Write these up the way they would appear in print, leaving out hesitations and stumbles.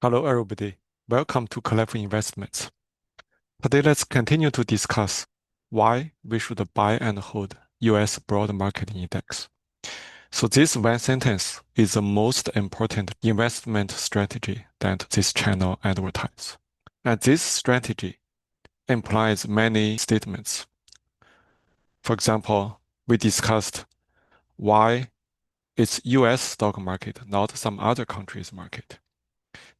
Hello, everybody. Welcome to Clever Investments. Today, let's continue to discuss why we should buy and hold US Broad Market Index. So this one sentence is the most important investment strategy that this channel advertises. And this strategy implies many statements. For example, we discussed why it's US stock market, not some other country's market.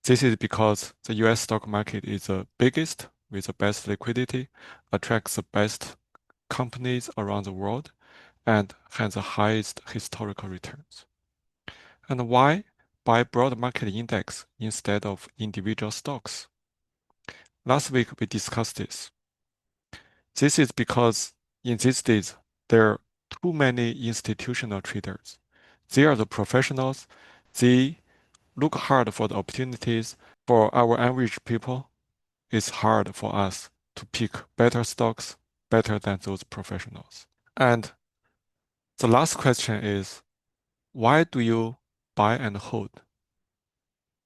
This is because the US stock market is the biggest with the best liquidity, attracts the best companies around the world, and has the highest historical returns. And why buy broad market index instead of individual stocks? Last week we discussed this. This is because in these days there are too many institutional traders. They are the professionals. They look hard for the opportunities. For our average people, it's hard for us to pick better stocks better than those professionals. And the last question is, why do you buy and hold?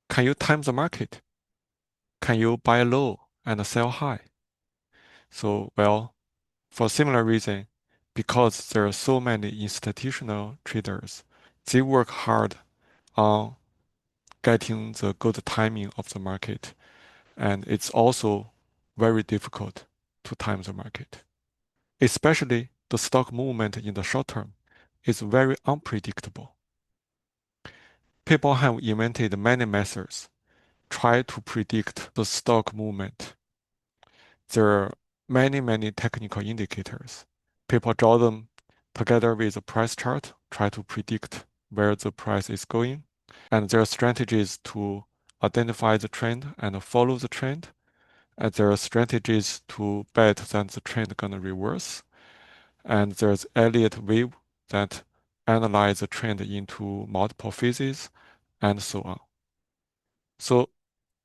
Can you time the market? Can you buy low and sell high? So, well, for similar reason, because there are so many institutional traders, they work hard on getting the good timing of the market. And it's also very difficult to time the market. Especially the stock movement in the short term is very unpredictable. People have invented many methods try to predict the stock movement. There are many technical indicators. People draw them together with a price chart, try to predict where the price is going. And there are strategies to identify the trend and follow the trend. And there are strategies to bet that the trend is going to reverse. And there's Elliott wave that analyze the trend into multiple phases, and so on. So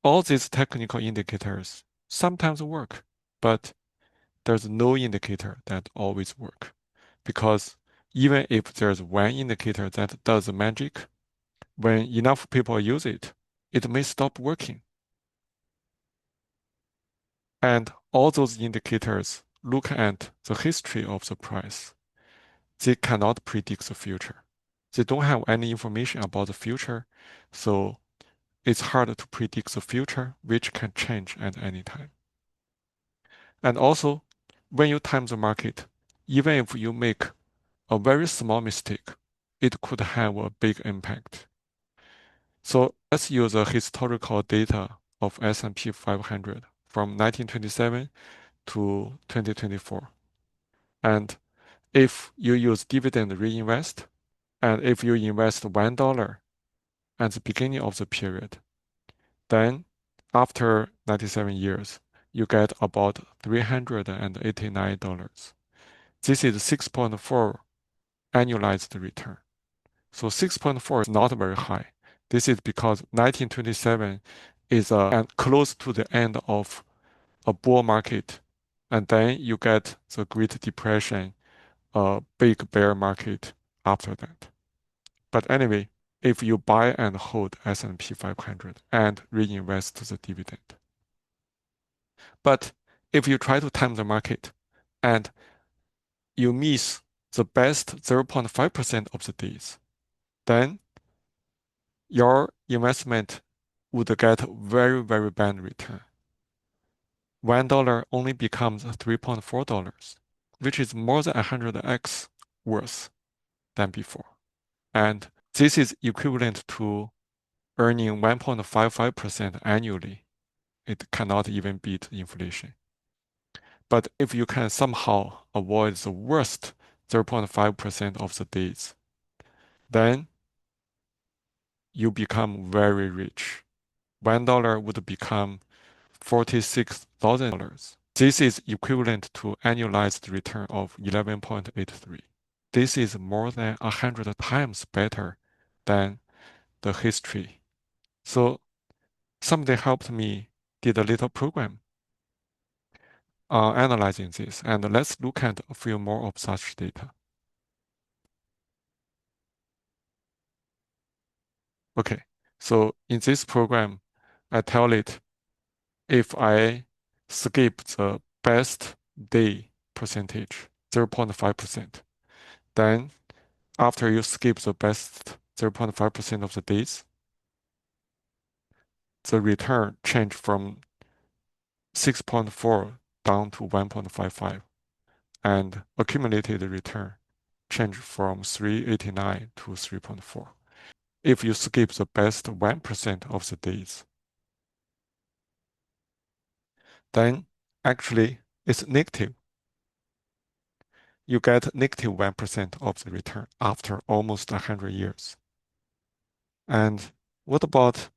all these technical indicators sometimes work, but there's no indicator that always work. Because even if there's one indicator that does the magic, when enough people use it, it may stop working. And all those indicators look at the history of the price. They cannot predict the future. They don't have any information about the future, so it's hard to predict the future, which can change at any time. And also, when you time the market, even if you make a very small mistake, it could have a big impact. So let's use the historical data of S&P 500 from 1927 to 2024. And if you use dividend reinvest, and if you invest $1 at the beginning of the period, then after 97 years, you get about $389. This is 6.4 annualized return. So 6.4 is not very high. This is because 1927 is close to the end of a bull market. And then you get the Great Depression, a big bear market after that. But anyway, if you buy and hold S&P 500 and reinvest the dividend. But if you try to time the market and you miss the best 0.5% of the days, then your investment would get very bad return. $1 only becomes $3.4, which is more than 100x worse than before. And this is equivalent to earning 1.55% annually. It cannot even beat inflation. But if you can somehow avoid the worst 0.5% of the days, then you become very rich. $1 would become $46,000. This is equivalent to annualized return of 11.83. This is more than 100 times better than the history. So somebody helped me did a little program analyzing this, and let's look at a few more of such data. Okay, so in this program, I tell it if I skip the best day percentage, 0.5%, then after you skip the best 0.5% of the days, the return change from 6.4 down to 1.55, and accumulated return change from 389 to 3.4. If you skip the best 1% of the days, then actually it's negative. You get negative 1% of the return after almost 100 years. And what about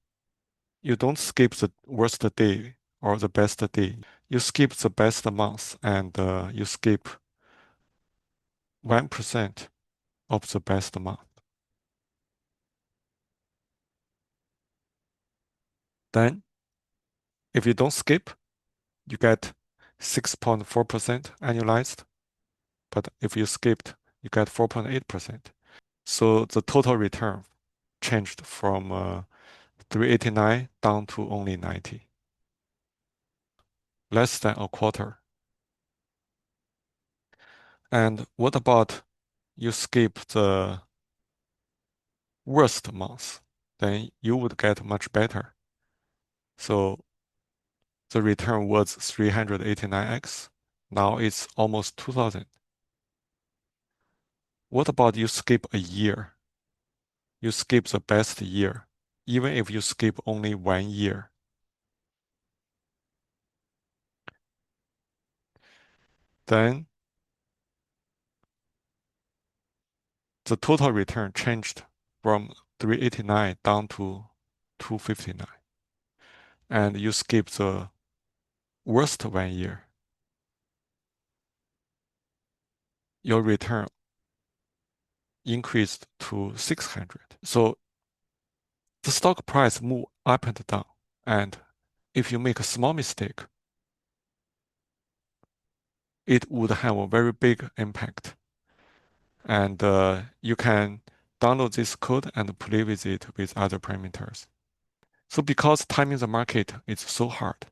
you don't skip the worst day or the best day? You skip the best month and you skip 1% of the best month. Then, if you don't skip, you get 6.4% annualized. But if you skipped, you get 4.8%. So the total return changed from 389 down to only 90, less than a quarter. And what about you skip the worst month? Then you would get much better. So the return was 389x. Now it's almost 2000. What about you skip a year? You skip the best year, even if you skip only 1 year. Then the total return changed from 389 down to 259. And you skip the worst 1 year, your return increased to 600. So the stock price move up and down. And if you make a small mistake, it would have a very big impact. And you can download this code and play with it with other parameters. So because timing the market is so hard,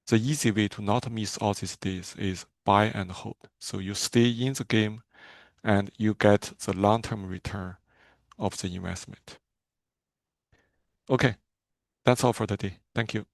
the easy way to not miss all these days is buy and hold. So you stay in the game and you get the long-term return of the investment. Okay, that's all for today. Thank you.